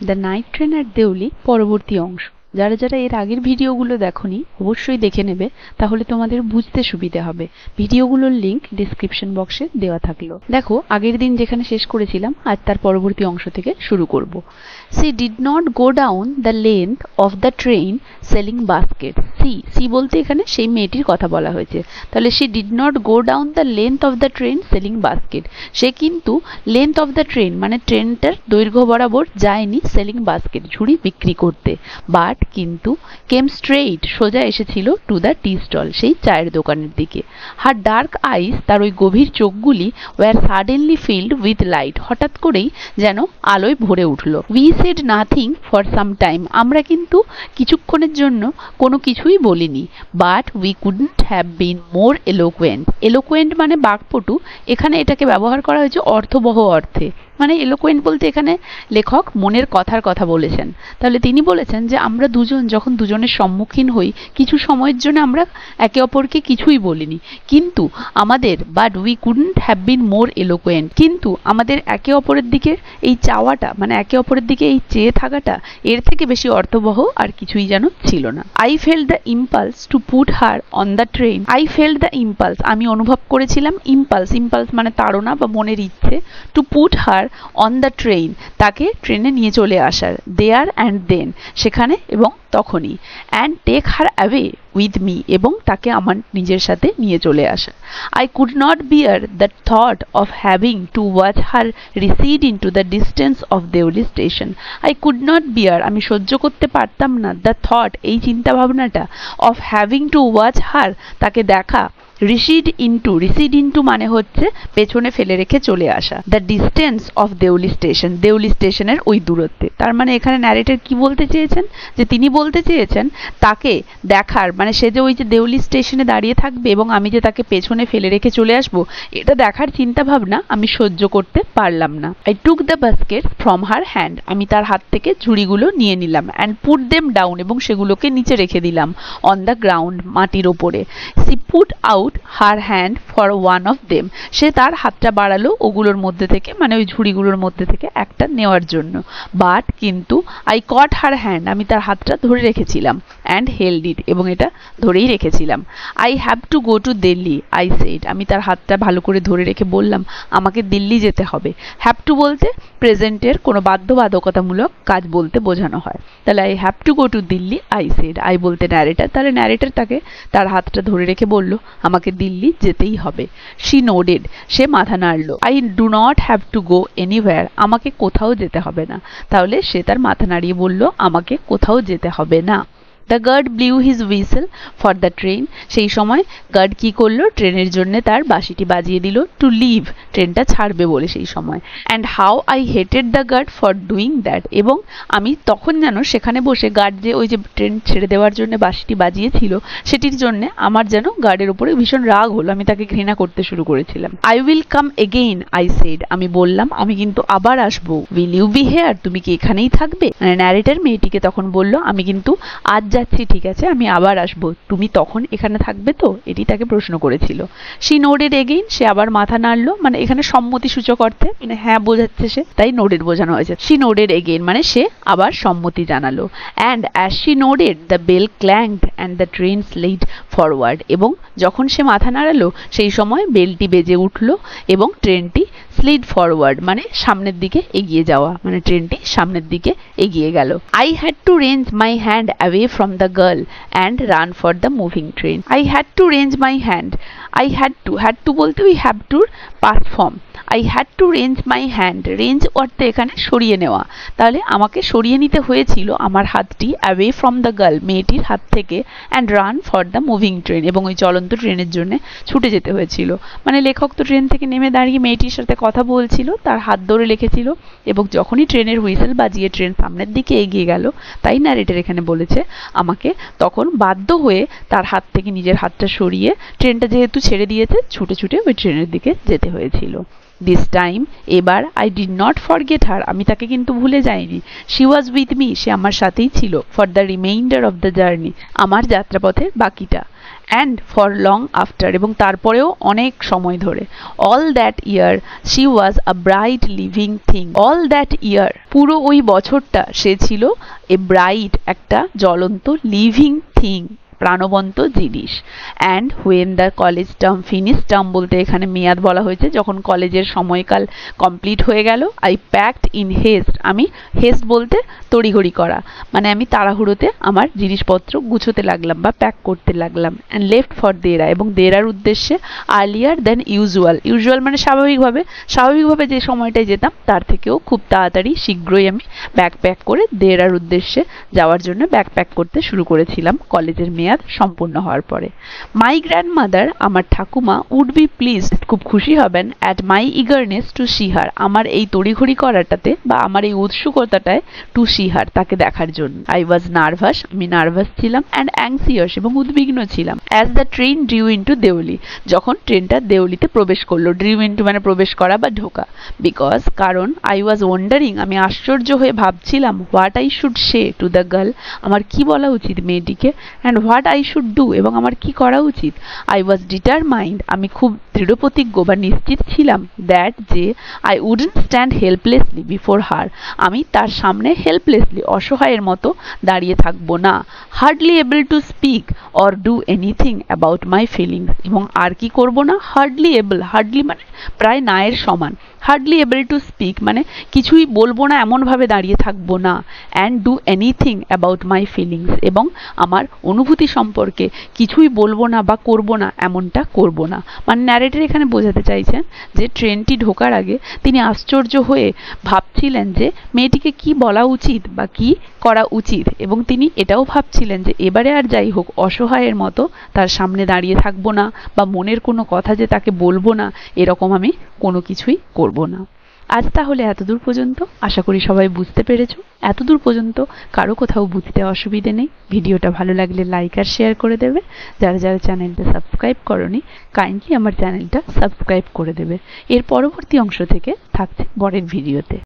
The night train at Deoli পরবর্তী অংশ। যারা যারা এর আগের ভিডিওগুলো দেখোনি অবশ্যই দেখে নেবে, তাহলে তোমাদের বুঝতে সুবিধা হবে। ভিডিওগুলোর লিংক ডেসক্রিপশন বক্সে দেওয়া থাকলো। দেখো, আগের দিন যেখানে শেষ করেছিলাম আজ তার পরবর্তী অংশ থেকে শুরু করব। She did not go down the length of the train selling basket. She বলতে এখানে সেই মেয়েটির কথা বলা হয়েছে। তাহলে she did not go down the length of the train selling basket. সে কিন্তু লেন্থ অফ দ্য ট্রেন মানে ট্রেনটার দৈর্ঘ্য বরাবর যায়নি সেলিং বাস্কেট ঝুড়ি বিক্রি করতে, বাট কিন্তু কেম স্ট্রেইট সোজা এসেছিল টু দ্য টি স্টল সেই চায়ের দোকানের দিকে। হার ডার্ক আইস তার ওই গভীর চোখগুলি were suddenly filled with light হঠাৎ করেই যেন আলোয় ভরে উঠল। We said nothing for some time আমরা কিন্তু কিছুক্ষণের জন্য কোনো কিছুই বলিনি। But we couldn't have been more eloquent. Eloquent মানে বাকপটু, এখানে এটাকে ব্যবহার করা হয়েছে অর্থবহ অর্থে। মানে এলোকুয়েন্ট বলতে এখানে লেখক মনের কথার কথা বলেছেন। তাহলে তিনি বলেছেন যে আমরা দুজন যখন দুজনের সম্মুখীন হই কিছু সময়ের জন্য আমরা একে অপরকে কিছুই বলিনি, কিন্তু আমাদের but we couldn't have been more eloquent কিন্তু আমাদের একে অপরের দিকে এই চাওয়াটা মানে একে অপরের দিকে এই চেয়ে থাকাটা এর থেকে বেশি অর্থবহ আর কিছুই যেন ছিল না। I felt the impulse to put her on the train. I felt the impulse আমি অনুভব করেছিলাম, ইম্পালস ইম্পালস মানে তাড়না বা মনের ইচ্ছে, to put her on the train তাকে ট্রেনে নিয়ে চলে আসার, দেয়ার অ্যান্ড দেন সেখানে এবং তখনই, and take her away with me এবং তাকে আমার নিজের সাথে নিয়ে চলে আসা। I could not bear the thought of having to watch her recede into the distance of Deoli station. I could not bear আমি সহ্য করতে পারতাম না, দ্য থট এই চিন্তা ভাবনাটা, অফ হ্যাভিং টু ওয়াচ হার তাকে দেখা, রিসিড ইন্টু মানে হচ্ছে পেছনে ফেলে রেখে চলে আসা, the distance of Deoli station Deoli স্টেশনের ওই দূরত্বে। তার মানে এখানে ন্যারেটর কি বলতে চেয়েছেন, যে তিনি বলতে চেয়েছেন তাকে দেখার মানে সে যে ওই যে দেউলি স্টেশনে দাঁড়িয়ে থাকবে এবং আমি যে তাকে পেছনে ফেলে রেখে চলে আসবো এটা দেখার চিন্তা ভাবনা আমি সহ্য করতে পারলাম না। I took the basket from her hand আমি তার হাত থেকে ঝুড়িগুলো নিয়ে নিলাম, অ্যান্ড পুট দেম ডাউন এবং সেগুলোকে নিচে রেখে দিলাম, অন দ্য গ্রাউন্ড মাটির ওপরে। She put out her hand for one of them সে তার হাতটা বাড়ালো ওগুলোর মধ্যে থেকে মানে ওই ঝুড়িগুলোর মধ্যে থেকে একটা নেওয়ার জন্য, বাট কিন্তু আই কট হার হ্যান্ড আমি তার হাতটা ধরে রেখেছিলাম, অ্যান্ড হেল্ড ইট এবং এটা ধরেই রেখেছিলাম। I have to go to Delhi I said আমি তার হাতটা ভালো করে ধরে রেখে বললাম আমাকে দিল্লি যেতে হবে। হ্যাভ টু বলতে প্রেজেন্টের কোনো বাধ্যবাধকতামূলক কাজ বলতে বোঝানো হয়। তাহলে I have to go to Delhi I said, I বলতে ন্যারেটর, তাহলে ন্যারেটর তাকে তার হাতটা ধরে রেখে বলল আমাকে দিল্লি যেতেই হবে। শি নোডেড সে মাথা নাড়ল। I do not have to go anywhere আমাকে কোথাও যেতে হবে না। তাহলে সে তার মাথা নাড়িয়ে বলল আমাকে কোথাও যেতে হবে না। The guard blew his whistle for the train সেই সময় গার্ড কি করলো ট্রেনের জন্য তার বাঁশিটি বাজিয়ে দিল, টু লিভ ট্রেনটা ছাড়বে বলে সেই সময়। And how I hated the guard for doing that এবং আমি তখন যেন সেখানে বসে গার্ড যে ওই যে ট্রেন ছেড়ে দেওয়ার জন্য বাঁশিটি বাজিয়েছিল সেটির জন্য আমার যেন গার্ডের উপরে ভীষণ রাগ হলো, আমি তাকে ঘৃণা করতে শুরু করেছিলাম। I will come again I said আমি বললাম আমি কিন্তু আবার আসবো। উইল ইউ বি হেয়ার তুমি কি এখানেই থাকবে? মানে ন্যারেটর মেয়েটিকে তখন বলল আমি কিন্তু আজ যাচ্ছি, ঠিক আছে আমি আবার আসবো, তুমি তখন এখানে থাকবে তো, এটি তাকে প্রশ্ন করেছিল। শি নোডেড এগেইন সে আবার মাথা নাড়লো, মানে এখানে সম্মতি সূচক অর্থে মানে হ্যাঁ বোঝাচ্ছে সে, তাই নোডেড বোঝানো হয়েছে। শি নোডেড এগেইন মানে সে আবার সম্মতি জানালো। And as she nodded the bell clanked and the train slid forward এবং যখন সে মাথা নাড়ালো সেই সময় বেলটি বেজে উঠলো এবং ট্রেনটি স্লিড ফরওয়ার্ড মানে সামনের দিকে এগিয়ে যাওয়া, মানে ট্রেনটি সামনের দিকে এগিয়ে গেল। I had to wrench my hand away from the girl and run for the moving train. I had to wrench my hand I had to বলতে উই হ্যাভ টুর past form. I had to wrench my hand wrench অর্থে এখানে সরিয়ে নেওয়া, তাহলে আমাকে সরিয়ে নিতে হয়েছিল আমার হাতটি অ্যাওয়ে ফ্রম দ্য গার্ল মেয়েটির হাত থেকে, and run for the moving train এবং ওই চলন্ত ট্রেনের জন্য ছুটে যেতে হয়েছিল। মানে লেখক তো ট্রেন থেকে নেমে দাঁড়িয়ে মেয়েটির সাথে কথা বলছিল, তার হাত ধরে লিখেছিল এবং যখনই ট্রেনের হুইসেল বাজিয়ে ট্রেন সামনের দিকে এগিয়ে গেল তাই ন্যারেটর এখানে বলেছে আমাকে তখন বাধ্য হয়ে তার হাত থেকে নিজের হাতটা সরিয়ে ট্রেনটা যেহেতু ছেড়ে দিয়েছে ছুটে ছুটে ওই ট্রেনের দিকে যেতে হয়েছিল। দিস টাইম এবার আই ডিড নট ফরগেট হার, আমি তাকে কিন্তু ভুলে যাইনি। শি ওয়াজ উইথ মি, সে আমার সাথেই ছিল। For the reminder of the journey, আমার যাত্রাপথের বাকিটা। অ্যান্ড ফর লং আফটার, এবং তারপরেও অনেক সময় ধরে। All that year she was a bright living thing, all that year, পুরো ওই বছরটা সে ছিল এ ব্রাইট, একটা জ্বলন্ত, লিভিং থিং, প্রাণবন্ত জিনিস। And when the college term finish, term বলতে এখানে মেয়াদ বলা হয়েছে, যখন কলেজের সময়কাল কমপ্লিট হয়ে গেল, আই প্যাকড ইন হেস্ট, আমি হেস্ট বলতে তড়িঘড়ি করা, মানে আমি তাড়াহুড়োতে আমার জিনিসপত্র গুছোতে লাগলাম বা প্যাক করতে লাগলাম। অ্যান্ড লেফট ফর দেরা, এবং দেরার উদ্দেশ্যে আর্লিয়ার দেন ইউজুয়াল, ইউজুয়াল মানে স্বাভাবিকভাবে যে সময়টায় যেতাম তার থেকেও খুব তাড়াতাড়ি শীঘ্রই আমি ব্যাগ প্যাক করে দেরার উদ্দেশ্যে যাওয়ার জন্য ব্যাগ প্যাক করতে শুরু করেছিলাম কলেজের মেয়াদ সম্পূর্ণ হওয়ার পরে। মাই গ্র্যান্ডমাদার, আমার ঠাকুমা, উড বি প্লিজড, খুব খুশি হবেন, at my eagerness two C হার, আমার এই তড়িঘড়ি করাটাতে বা আমার এই উৎসুকতাটায়, টু সি হার, তাকে দেখার জন্য। আই ওয়াজ নার্ভাস, আমি নার্ভাস ছিলাম, অ্যান্ড অ্যাংসিয়াস, এবং উদ্বিগ্ন ছিলাম। As the train drew into Deoli, যখন ট্রেনটা দেউলিতে প্রবেশ করলো, ড্রিউ ইন্টু মানে প্রবেশ করা বা ঢোকা। বিকজ, কারণ, আই ওয়াজ ওয়ান্ডারিং, আমি আশ্চর্য হয়ে ভাবছিলাম, what I should say to the girl, আমার কি বলা উচিত মেয়েটিকে, and what I should do, এবং আমার কি করা উচিত। আই ওয়াজ ডিটারমাইন্ড, আমি খুব দৃঢ়প্রতিজ্ঞ বা নিশ্চিত ছিলাম, দ্যাট যে আই উডন্ট স্ট্যান্ড হেল্পলেসলি বিফোর হার, আমি তার সামনে হেল্পলেসলি, অসহায়ের মতো দাঁড়িয়ে থাকবো না। Hardly able to speak or do anything about my feelings, এবং আর কি করবো না, হার্ডলি এবল, হার্ডলি মানে প্রায় না এর সমান, হার্ডলি এবল টু স্পিক মানে কিছুই বলবো না, এমনভাবে দাঁড়িয়ে থাকবো না। And do anything about my feelings, এবং আমার অনুভূতি সম্পর্কে কিছুই বলবো না বা করবো না, এমনটা করবো না। মানে ন্যারেটর এখানে বোঝাতে চাইছেন যে ট্রেনটি ঢোকার আগে তিনি আশ্চর্য হয়ে ভাবছিলেন যে মেয়েটিকে কি বলা উচিত বা কি করা উচিত, এবং তিনি এটাও ভাবছিলেন যে এবারে আর যাই হোক অসহায়ের মতো তার সামনে দাঁড়িয়ে থাকবো না, বা মনের কোনো কথা যে তাকে বলবো না, এরকম আমি কোনো কিছুই করব না। আজ তাহলে এতদূর পর্যন্ত, আশা করি সবাই বুঝতে পেরেছো। এতদূর পর্যন্ত কারো কোথাও বুঝতে অসুবিধে নেই। ভিডিওটা ভালো লাগলে লাইক আর শেয়ার করে দেবে। যারা যারা চ্যানেলটা সাবস্ক্রাইব করনি, কাইন্ডলি আমার চ্যানেলটা সাবস্ক্রাইব করে দেবে। এর পরবর্তী অংশ থেকে থাকছে পরের ভিডিওতে।